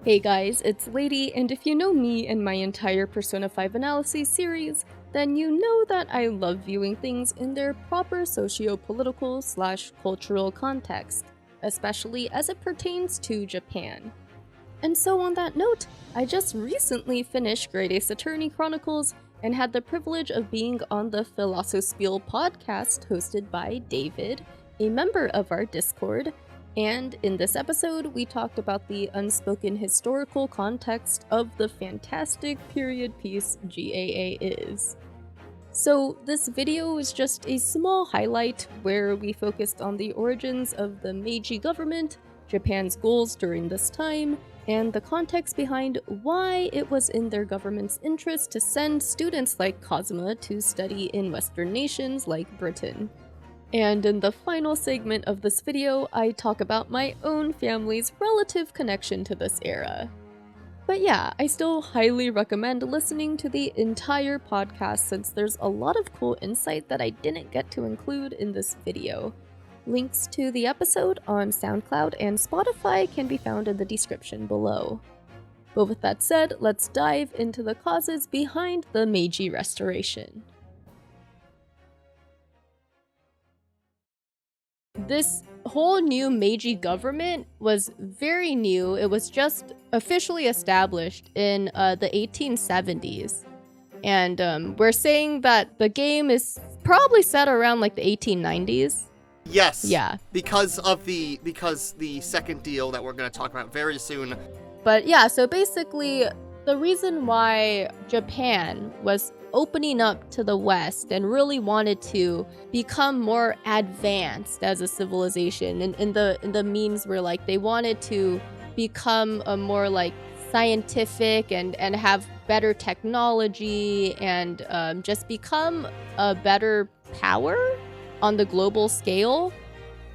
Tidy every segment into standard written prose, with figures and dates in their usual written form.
Hey guys, it's Lady, and if you know me and my entire Persona 5 analysis series, then you know that I love viewing things in their proper socio-political/cultural context, especially as it pertains to Japan. And so on that note, I just recently finished Grade Ace Attorney Chronicles and had the privilege of being on the Philosopiel podcast hosted by David, a member of our Discord. And in this episode, we talked about the unspoken historical context of the fantastic period piece GAA is. So this video is just a small highlight where we focused on the origins of the Meiji government, Japan's goals during this time, and the context behind why it was in their government's interest to send students like Kazuma to study in Western nations like Britain. And in the final segment of this video, I talk about my own family's relative connection to this era. But yeah, I still highly recommend listening to the entire podcast since there's a lot of cool insight that I didn't get to include in this video. Links to the episode on SoundCloud and Spotfiy can be found in the description below. But with that said, let's dive into the causes behind the Meiji Restoration. This whole new Meiji government was very new. It was just officially established in the 1870s. And we're saying that the game is probably set around like the 1890s. Yes. Yeah. Because the second deal that we're going to talk about very soon. But yeah, so basically the reason why Japan was opening up to the West and really wanted to become more advanced as a civilization, and the means were like they wanted to become a more like scientific and have better technology and just become a better power on the global scale.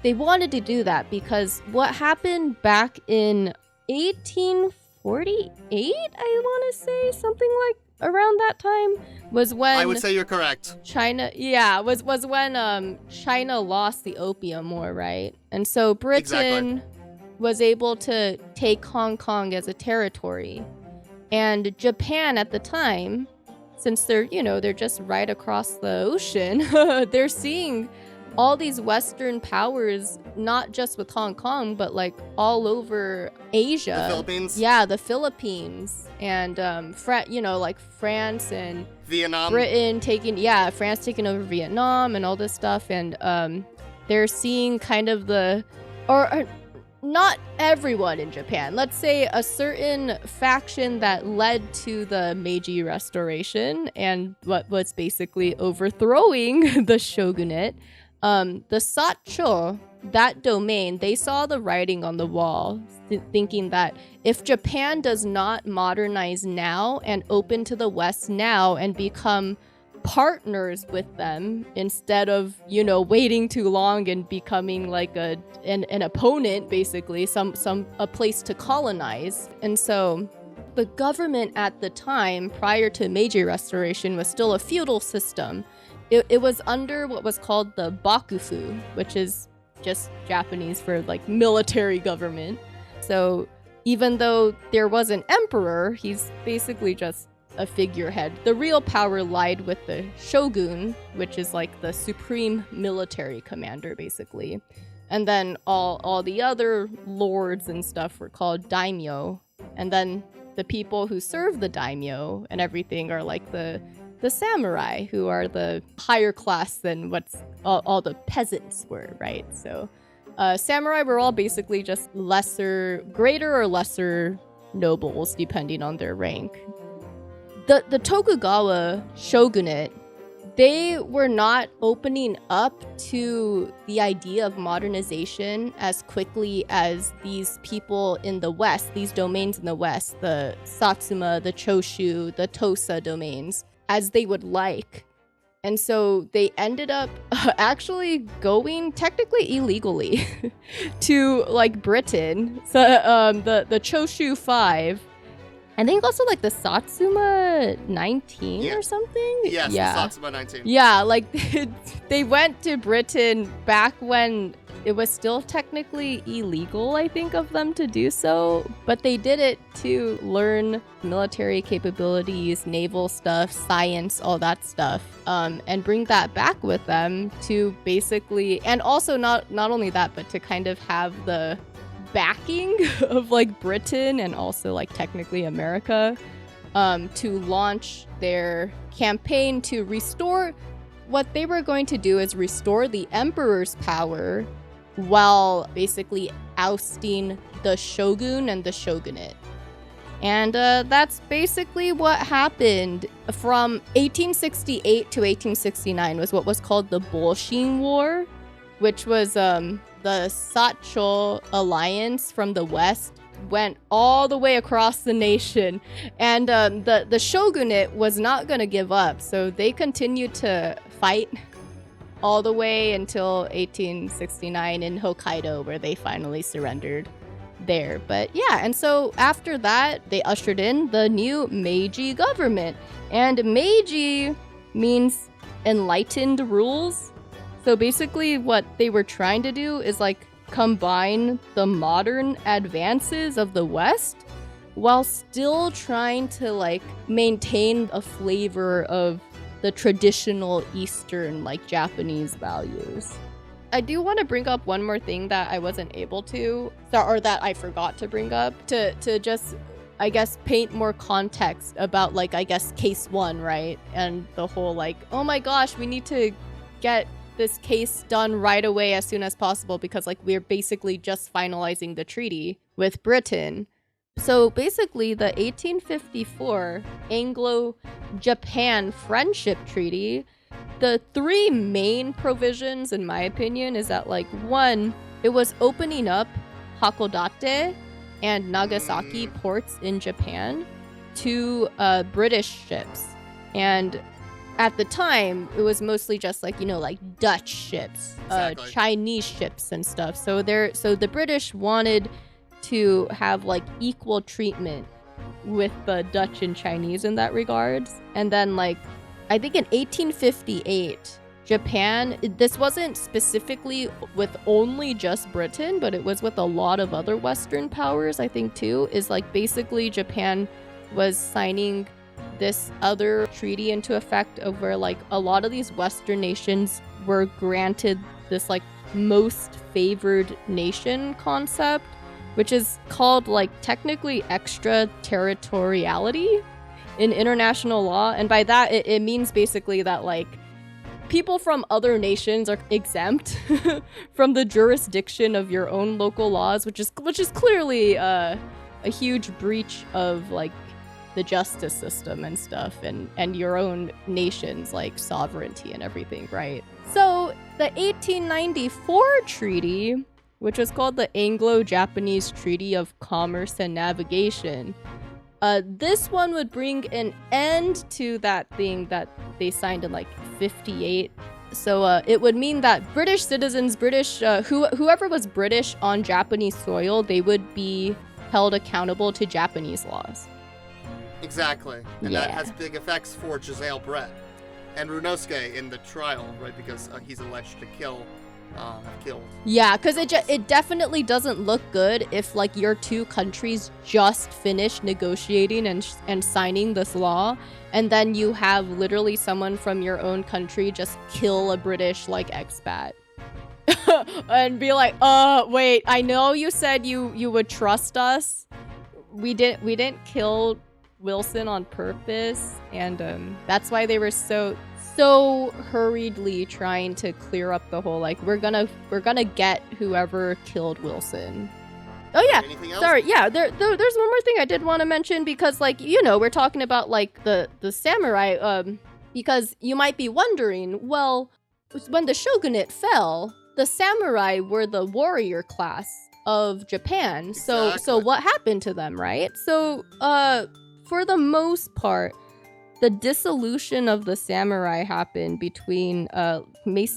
They wanted to do that because what happened back in 1848, I want to say, something like around that time, was when I would say you're correct. China, yeah, was when China lost the Opium War, right? And so Britain was able to take Hong Kong as a territory. And Japan at the time, since they're just right across the ocean, they're seeing all these Western powers, not just with Hong Kong, but like all over Asia. The Philippines? Yeah, the Philippines. And like France and Vietnam. Britain France taking over Vietnam and all this stuff. And they're seeing kind of or not everyone in Japan. Let's say a certain faction that led to the Meiji Restoration and what was basically overthrowing the shogunate. The Satcho, that domain, they saw the writing on the wall, thinking that if Japan does not modernize now and open to the West now and become partners with them instead of, waiting too long and becoming like an opponent, basically, a place to colonize. And so the government at the time, prior to Meiji Restoration, was still a feudal system. It was under what was called the Bakufu, which is just Japanese for like military government. So even though there was an emperor, he's basically just a figurehead. The real power lied with the shogun, which is like the supreme military commander, basically. And then all the other lords and stuff were called daimyo. And then the people who serve the daimyo and everything are like the samurai, who are the higher class than what's all the peasants were, right? So samurai were all basically just greater or lesser nobles, depending on their rank. The Tokugawa shogunate, they were not opening up to the idea of modernization as quickly as these people in the West, these domains in the West, the Satsuma, the Choshu, the Tosa domains, as they would like. And so they ended up actually going technically illegally to like Britain. So the Choshu 5, I think also like the Satsuma 19 or something. Yes, yeah. The Satsuma 19. Yeah, like they went to Britain back when it was still technically illegal, I think, of them to do so, but they did it to learn military capabilities, naval stuff, science, all that stuff, and bring that back with them to basically, and also not only that, but to kind of have the backing of like Britain and also like technically America, to launch their campaign to restore. What they were going to do is restore the emperor's power while basically ousting the shogun and the shogunate. And that's basically what happened from 1868 to 1869 was what was called the Bolshin War, which was the Satcho Alliance from the west went all the way across the nation, and the shogunate was not going to give up, so they continued to fight all the way until 1869 in Hokkaido, where they finally surrendered there. But yeah, and so after that, they ushered in the new Meiji government. And Meiji means enlightened rules. So basically what they were trying to do is like combine the modern advances of the West while still trying to like maintain a flavor of the traditional Eastern, like Japanese values. I do want to bring up one more thing that I wasn't able to, or that I forgot to bring up, to just, I guess, paint more context about, like, I guess, case one, right? And the whole, like, oh my gosh, we need to get this case done right away as soon as possible because, like, we're basically just finalizing the treaty with Britain. So basically, the 1854 Anglo-Japan Friendship Treaty, the three main provisions, in my opinion, is that, like, one, it was opening up Hakodate and Nagasaki ports in Japan to British ships. And at the time, it was mostly just, like, you know, like Dutch ships, Exactly. Chinese ships and stuff. So the British wanted to have like equal treatment with the Dutch and Chinese in that regards. And then, like, I think in 1858, Japan, this wasn't specifically with only just Britain, but it was with a lot of other Western powers, I think too, is like basically Japan was signing this other treaty into effect of where like a lot of these Western nations were granted this like most favored nation concept, which is called like technically extraterritoriality in international law. And by that, it means basically that like people from other nations are exempt from the jurisdiction of your own local laws, which is clearly a huge breach of like the justice system and stuff, and your own nation's like sovereignty and everything, right? So the 1894 treaty, which was called the Anglo-Japanese Treaty of Commerce and Navigation, this one would bring an end to that thing that they signed in like 58. So it would mean that British citizens, whoever was British on Japanese soil, they would be held accountable to Japanese laws. Exactly. And Yeah. that has big effects for Giselle Brett and Runosuke in the trial, right? Because he's alleged to killed. Yeah, because it definitely doesn't look good if like your two countries just finished negotiating and signing this law, and then you have literally someone from your own country just kill a British like expat. And be like, wait, I know you said you would trust us. We didn't kill Wilson on purpose, and that's why they were so hurriedly trying to clear up the whole like we're gonna get whoever killed Wilson. Oh yeah, Anything else? sorry, yeah. There's one more thing I did want to mention, because like, you know, we're talking about like the samurai, because you might be wondering, well, when the shogunate fell, the samurai were the warrior class of Japan. So Exactly. what happened to them, right? So for the most part, the dissolution of the samurai happened between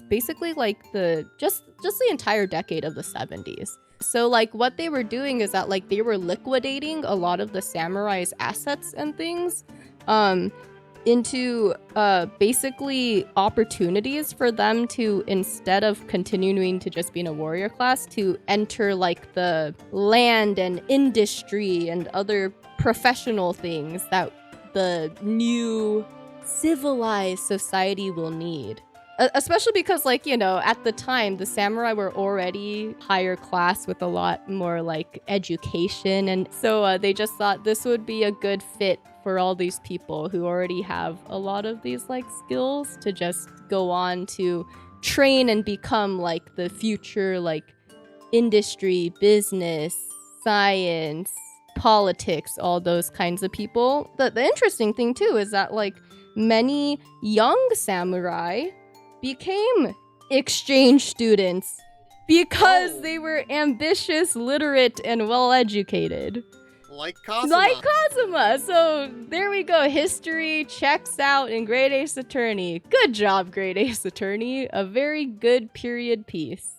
basically like just the entire decade of the 70s. So like what they were doing is that like they were liquidating a lot of the samurai's assets and things. into basically opportunities for them to, instead of continuing to just be in a warrior class, to enter like the land and industry and other professional things that the new civilized society will need. Especially because, like, you know, at the time, the samurai were already higher class with a lot more, like, education. And so they just thought this would be a good fit for all these people who already have a lot of these, like, skills to just go on to train and become, like, the future, like, industry, business, science, politics, all those kinds of people. The interesting thing, too, is that, like, many young samurai became exchange students because they were ambitious, literate, and well-educated. Like Kazuma. Like Kazuma. So there we go. History checks out in Great Ace Attorney. Good job, Great Ace Attorney. A very good period piece.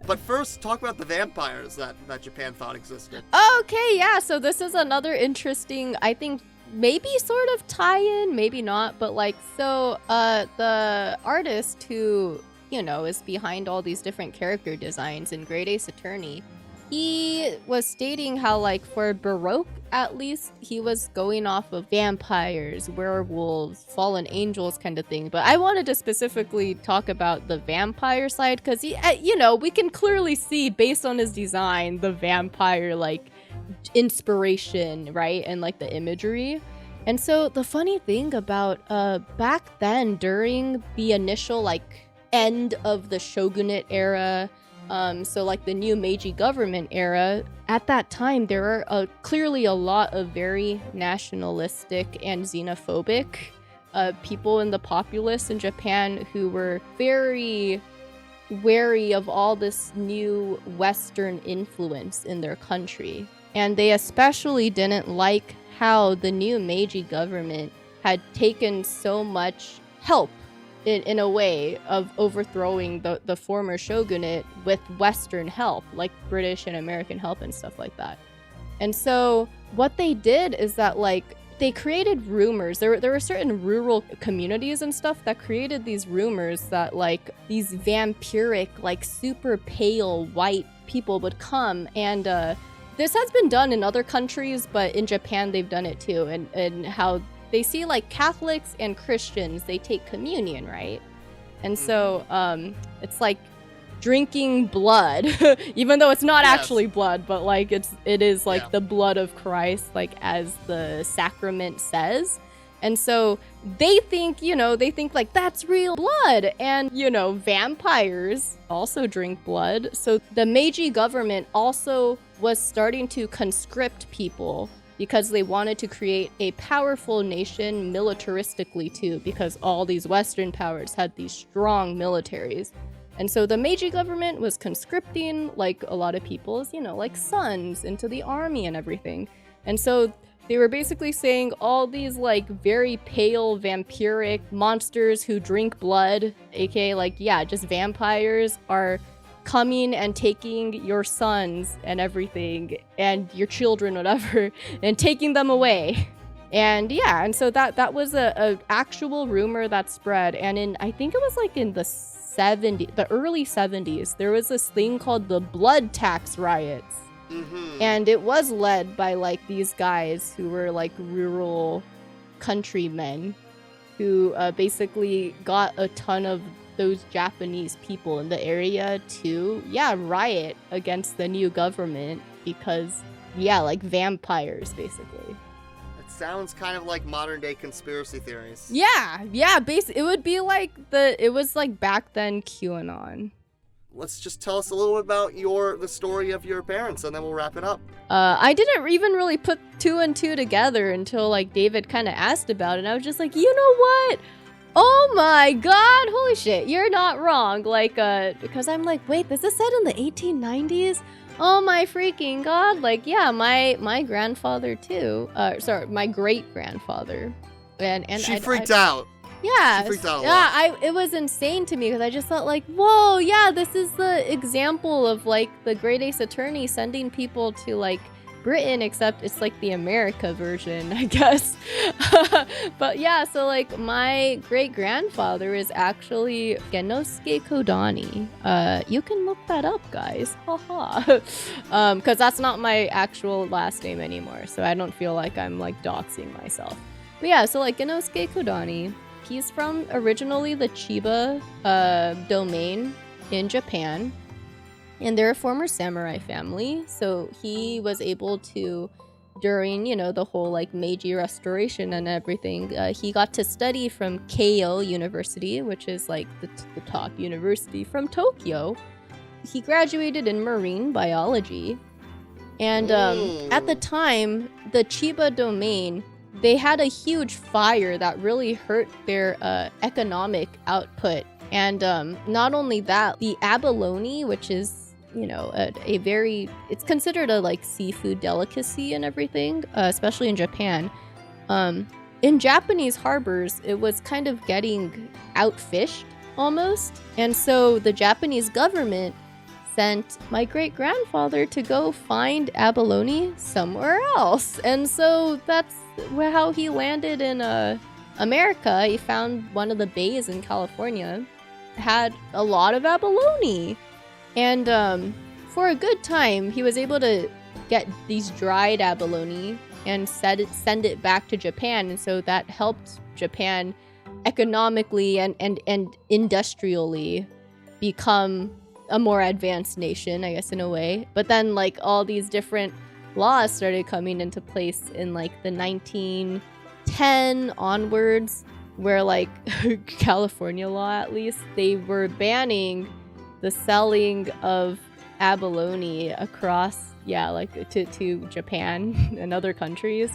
But first, talk about the vampires that Japan thought existed. Okay, yeah. So this is another interesting, I think, maybe sort of tie-in, maybe not, but like, so the artist who, you know, is behind all these different character designs in Great Ace Attorney, he was stating how, like, for Baroque at least, he was going off of vampires, werewolves, fallen angels kind of thing. But I wanted to specifically talk about the vampire side because, you know, we can clearly see based on his design the vampire, like, inspiration, right? And like the imagery. And so the funny thing about back then, during the initial like end of the shogunate era, so like the new Meiji government era, at that time there were clearly a lot of very nationalistic and xenophobic people in the populace in Japan who were very wary of all this new Western influence in their country. And they especially didn't like how the new Meiji government had taken so much help in a way of overthrowing the former shogunate with Western help, like British and American help and stuff like that. And so what they did is that, like, they created rumors. There were certain rural communities and stuff that created these rumors that, like, these vampiric, like, super pale white people would come and this has been done in other countries, but in Japan they've done it too, and how they see, like, Catholics and Christians, they take communion, right? And so it's like drinking blood, even though it's not actually blood, but like it is like the blood of Christ, like as the sacrament says. And so they think, you know, like that's real blood. And, you know, vampires also drink blood. So the Meiji government also was starting to conscript people because they wanted to create a powerful nation militaristically too, because all these Western powers had these strong militaries. And so the Meiji government was conscripting, like, a lot of people's, you know, like, sons into the army and everything. And so they were basically saying all these, like, very pale vampiric monsters who drink blood, aka, like, yeah, just vampires, are coming and taking your sons and everything, and your children, whatever, and taking them away. And yeah, and so that was a actual rumor that spread. And I think it was like in the early 70s, there was this thing called the Blood Tax Riots. Mm-hmm. And it was led by, like, these guys who were, like, rural countrymen who basically got a ton of those Japanese people in the area to, riot against the new government because, like, vampires, basically. It sounds kind of like modern-day conspiracy theories. Yeah, it would be like it was like back then QAnon. Let's just tell us a little bit about the story of your parents, and then we'll wrap it up. I didn't even really put two and two together until, like, David kind of asked about it, and I was just like, you know what? Oh my god, holy shit, you're not wrong. Like, because I'm like, wait, this is set in the 1890s? Oh my freaking god. Like, yeah, my grandfather too. My great-grandfather. And she freaked out. Yeah, she freaked out a lot. It was insane to me because I just thought, like, whoa, yeah, this is the example of, like, the Great Ace Attorney sending people to, like, Britain, except it's like the America version, I guess. But yeah, so like my great-grandfather is actually Genosuke Kodani. You can look that up, guys. Haha. Because that's not my actual last name anymore, so I don't feel like I'm like doxing myself. But yeah, so like Genosuke Kodani, he's from originally the Chiba domain in Japan. And they're a former samurai family, so he was able to, during, you know, the whole like Meiji Restoration and everything, he got to study from Keio University, which is like the top university from Tokyo. He graduated in marine biology. And at the time, the Chiba domain, they had a huge fire that really hurt their economic output. And not only that, the abalone, which is, you know, a very, it's considered a like seafood delicacy and everything, especially in Japan. In Japanese harbors, it was kind of getting outfished almost. And so the Japanese government sent my great-grandfather to go find abalone somewhere else. And so that's how he landed in America. He found one of the bays in California had a lot of abalone. And for a good time, he was able to get these dried abalone and send it back to Japan. And so that helped Japan economically and industrially become a more advanced nation, I guess, in a way. But then like all these different laws started coming into place in like the 1910 onwards, where like California law, at least, they were banning the selling of abalone across, like to Japan and other countries.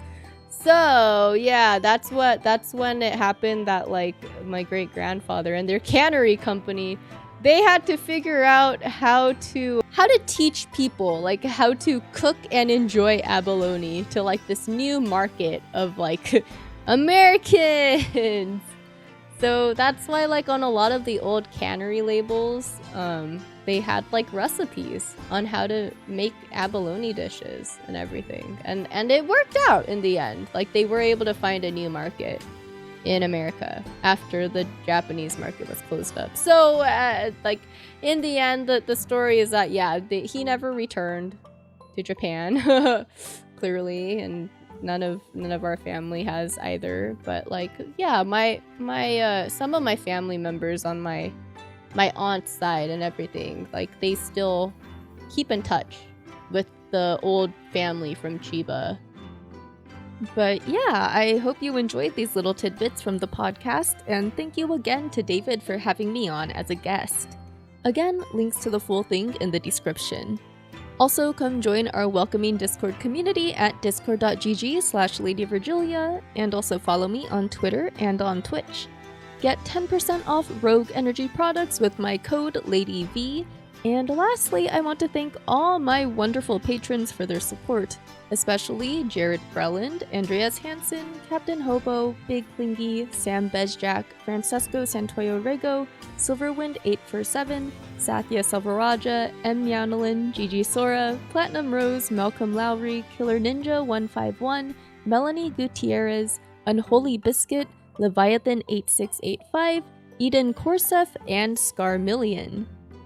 So yeah, that's when it happened that like my great-grandfather and their cannery company, they had to figure out how to teach people like how to cook and enjoy abalone to like this new market of like Americans. So that's why like on a lot of the old cannery labels, they had like recipes on how to make abalone dishes and everything. And it worked out in the end. Like they were able to find a new market in America after the Japanese market was closed up. So like in the end, the story is that he never returned to Japan, clearly, and none of our family has either. But like my some of my family members on my aunt's side and everything, like they still keep in touch with the old family from Chiba. But yeah, I hope you enjoyed these little tidbits from the podcast, and thank you again to David for having me on as a guest. Again, links to the full thing in the description. Also, come join our welcoming Discord community at discord.gg/LadyVirgilia, and also follow me on Twitter and on Twitch. Get 10% off Rogue Energy products with my code LadyV. And lastly, I want to thank all my wonderful patrons for their support, especially Jared Breland, Andreas Hansen, Captain Hobo, Big Clingy, Sam Bezjak, Francesco Santoyo Rego, Silverwind847, Sathya Selvaraja, M. Yanalin, Gigi Sora, Platinum Rose, Malcolm Lowry, Killer Ninja 151, Melanie Gutierrez, Unholy Biscuit, Leviathan8685, Eden Korsef, and Scarmillion.